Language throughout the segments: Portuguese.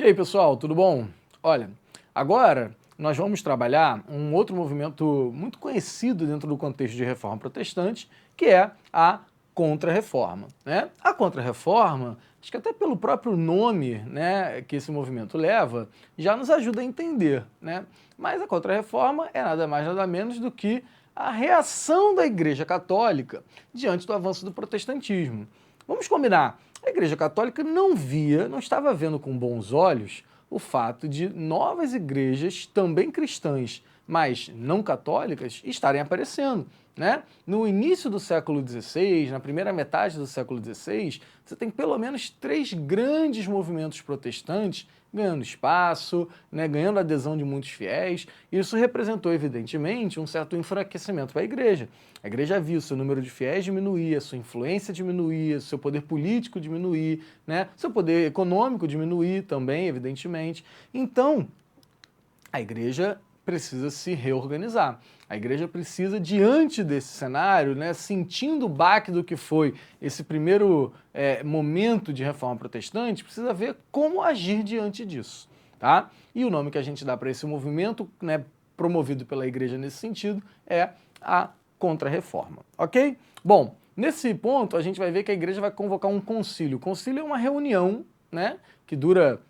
E aí, pessoal, tudo bom? Olha, agora nós vamos trabalhar um outro movimento muito conhecido dentro do contexto de reforma protestante, que é a Contra-Reforma, né? A Contra-Reforma, acho que até pelo próprio nome, né, que esse movimento leva, já nos ajuda a entender, né? Mas a Contra-Reforma é nada mais nada menos do que a reação da Igreja Católica diante do avanço do protestantismo. Vamos combinar, a Igreja Católica não estava vendo com bons olhos o fato de novas igrejas, também cristãs, mas não católicas, estarem aparecendo, né? No início do século XVI, na primeira metade do século XVI, você tem pelo menos 3 grandes movimentos protestantes ganhando espaço, né, ganhando adesão de muitos fiéis. Isso representou, evidentemente, um certo enfraquecimento para a igreja. A igreja viu seu número de fiéis diminuir, a sua influência diminuir, seu poder político diminuir, né, seu poder econômico diminuir também, evidentemente. Então, a igreja precisa se reorganizar. A igreja precisa, diante desse cenário, né, sentindo o baque do que foi esse primeiro momento de reforma protestante, precisa ver como agir diante disso, tá? E o nome que a gente dá para esse movimento, né, promovido pela igreja nesse sentido, é a Contra-Reforma, ok? Bom, nesse ponto a gente vai ver que a igreja vai convocar um concílio. O concílio é uma reunião, né, que dura,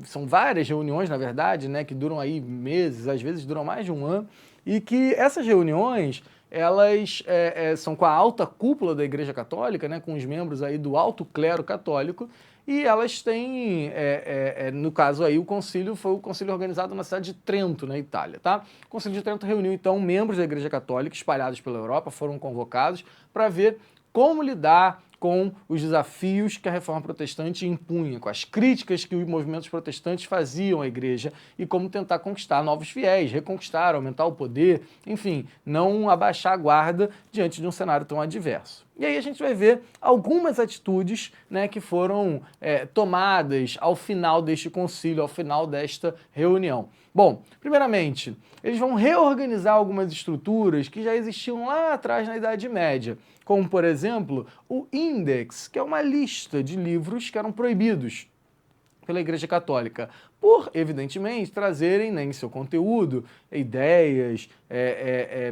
são várias reuniões, na verdade, né, que duram aí meses, às vezes duram mais de um ano, e que essas reuniões, elas são com a alta cúpula da Igreja Católica, né, com os membros aí do alto clero católico, e elas têm, no caso aí, o concílio foi o concílio organizado na cidade de Trento, na Itália, tá? O concílio de Trento reuniu, então, membros da Igreja Católica espalhados pela Europa, foram convocados para ver como lidar com os desafios que a reforma protestante impunha, com as críticas que os movimentos protestantes faziam à igreja e como tentar conquistar novos fiéis, reconquistar, aumentar o poder, enfim, não abaixar a guarda diante de um cenário tão adverso. E aí a gente vai ver algumas atitudes, né, que foram tomadas ao final deste concílio, ao final desta reunião. Bom, primeiramente, eles vão reorganizar algumas estruturas que já existiam lá atrás na Idade Média, como, por exemplo, o Index, que é uma lista de livros que eram proibidos pela Igreja Católica, por, evidentemente, trazerem, né, em seu conteúdo ideias,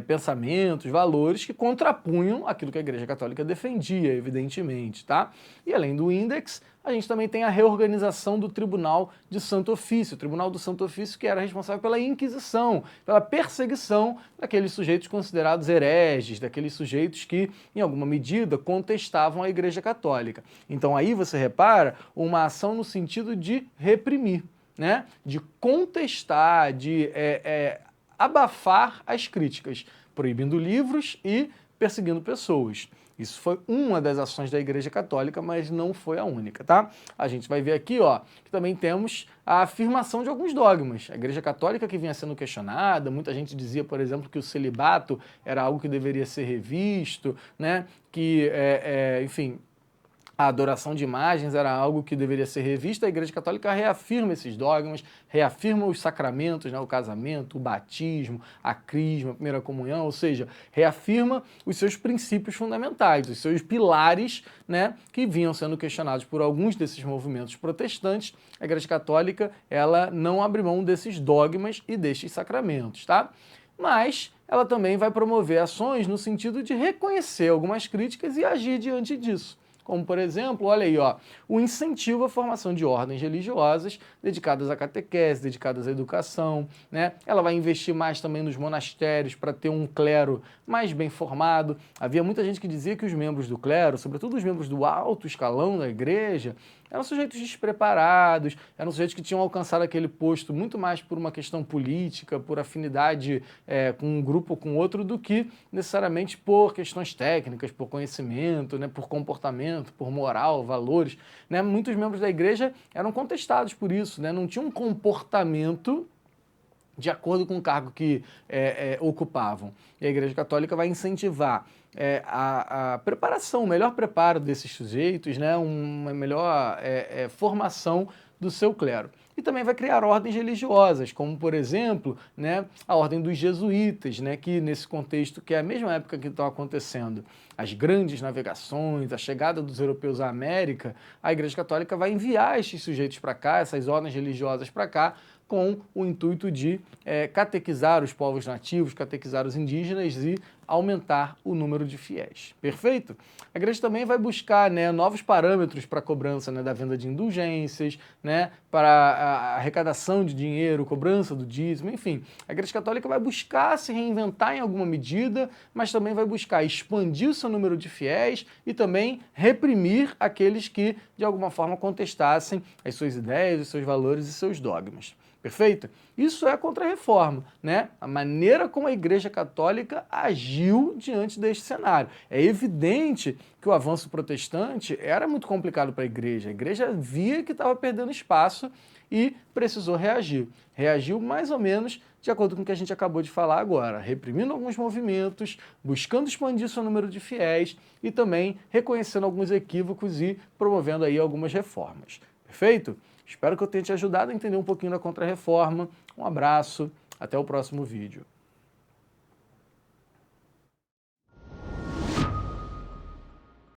pensamentos, valores que contrapunham aquilo que a Igreja Católica defendia, evidentemente, tá? E além do Index, a gente também tem a reorganização do Tribunal de Santo Ofício, o Tribunal do Santo Ofício que era responsável pela Inquisição, pela perseguição daqueles sujeitos considerados hereges, daqueles sujeitos que, em alguma medida, contestavam a Igreja Católica. Então aí você repara uma ação no sentido de reprimir, né? De contestar, de abafar as críticas, proibindo livros e perseguindo pessoas. Isso foi uma das ações da Igreja Católica, mas não foi a única, tá? A gente vai ver aqui, ó, que também temos a afirmação de alguns dogmas. A Igreja Católica que vinha sendo questionada, muita gente dizia, por exemplo, que o celibato era algo que deveria ser revisto, né? Que, enfim, a adoração de imagens era algo que deveria ser revisto. A Igreja Católica reafirma esses dogmas, reafirma os sacramentos, né, o casamento, o batismo, a crisma, a primeira comunhão, ou seja, reafirma os seus princípios fundamentais, os seus pilares, né, que vinham sendo questionados por alguns desses movimentos protestantes. A Igreja Católica, ela não abre mão desses dogmas e destes sacramentos, tá? Mas ela também vai promover ações no sentido de reconhecer algumas críticas e agir diante disso. Como, por exemplo, olha aí, ó, o incentivo à formação de ordens religiosas dedicadas à catequese, dedicadas à educação, né? Ela vai investir mais também nos monastérios para ter um clero mais bem formado. Havia muita gente que dizia que os membros do clero, sobretudo os membros do alto escalão da igreja, eram sujeitos despreparados, eram sujeitos que tinham alcançado aquele posto muito mais por uma questão política, por afinidade com um grupo ou com outro, do que necessariamente por questões técnicas, por conhecimento, né, por comportamento, por moral, valores, né? Muitos membros da igreja eram contestados por isso, né? Não tinham um comportamento de acordo com o cargo que ocupavam. E a Igreja Católica vai incentivar a preparação, o melhor preparo desses sujeitos, né? Uma melhor formação do seu clero. e também vai criar ordens religiosas, como, por exemplo, né, a ordem dos jesuítas, né, que nesse contexto, que é a mesma época que estão acontecendo as grandes navegações, a chegada dos europeus à América, a Igreja Católica vai enviar estes sujeitos para cá, essas ordens religiosas para cá, com o intuito de catequizar os povos nativos, catequizar os indígenas e aumentar o número de fiéis. Perfeito? A igreja também vai buscar, né, novos parâmetros para a cobrança, né, da venda de indulgências, né, para a arrecadação de dinheiro, cobrança do dízimo, enfim. A Igreja Católica vai buscar se reinventar em alguma medida, mas também vai buscar expandir o seu número de fiéis e também reprimir aqueles que, de alguma forma, contestassem as suas ideias, os seus valores e seus dogmas. Perfeito? Isso é a Contra-Reforma, né? A maneira como a Igreja Católica agiu diante deste cenário. É evidente que o avanço protestante era muito complicado para a igreja via que estava perdendo espaço e precisou reagir. Reagiu mais ou menos de acordo com o que a gente acabou de falar agora, reprimindo alguns movimentos, buscando expandir seu número de fiéis e também reconhecendo alguns equívocos e promovendo aí algumas reformas. Perfeito? Espero que eu tenha te ajudado a entender um pouquinho da Contra-Reforma. Um abraço, até o próximo vídeo.